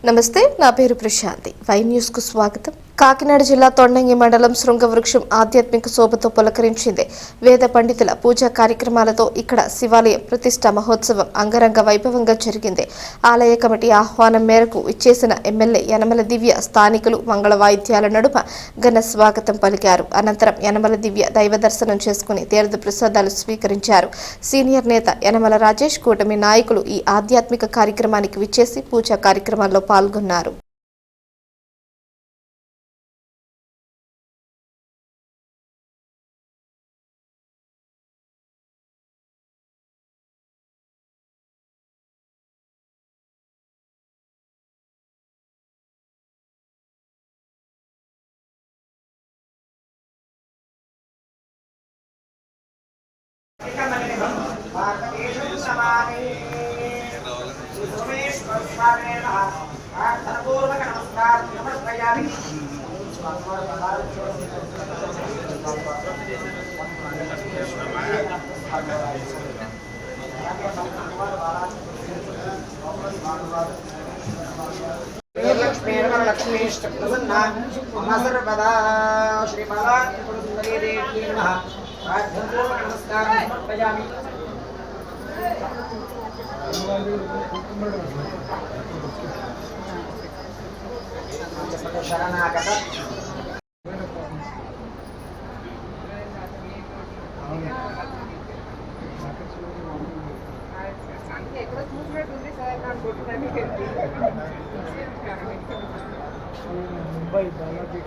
నమస్తే, నా పేరు ప్రశాంతి. వై న్యూస్ కు స్వాగతం. కాకినాడ జిల్లా తొండంగి మండలం శృంగవృక్షం ఆధ్యాత్మిక శోభతో పులకరించింది. వేద పండితుల పూజా కార్యక్రమాలతో ఇక్కడ శివాలయం ప్రతిష్ఠా మహోత్సవం అంగరంగ వైభవంగా జరిగింది. ఆలయ కమిటీ ఆహ్వానం మేరకు ఇచ్చేసిన ఎమ్మెల్యే యనమల దివ్య స్థానికులు మంగళ వాయిద్యాల నడుమ ఘన స్వాగతం పలికారు. అనంతరం యనమల దివ్య దైవ దర్శనం చేసుకుని తీర్థ ప్రసాదాలు స్వీకరించారు. సీనియర్ నేత యనమల రాజేష్, కూటమి నాయకులు ఈ ఆధ్యాత్మిక కార్యక్రమానికి విచ్చేసి పూజా కార్యక్రమాల్లో పాల్గొన్నారు. శరణాగత Mumbai Balaji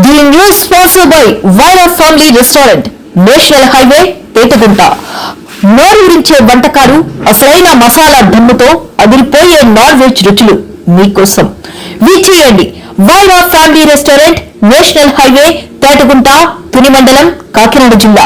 The news sponsored by Vaira Family Restaurant, national highway Petagunta. నోరూరించే వంటకాలు, అసలైన మసాలా దమ్ముతో అదిరిపోయే నాన్ వెజ్ రుచులు మీకోసం. విచ్చేయండి Vaira family restaurant, national highway Petagunta, Tuni మండలం, కాకినాడ జిల్లా.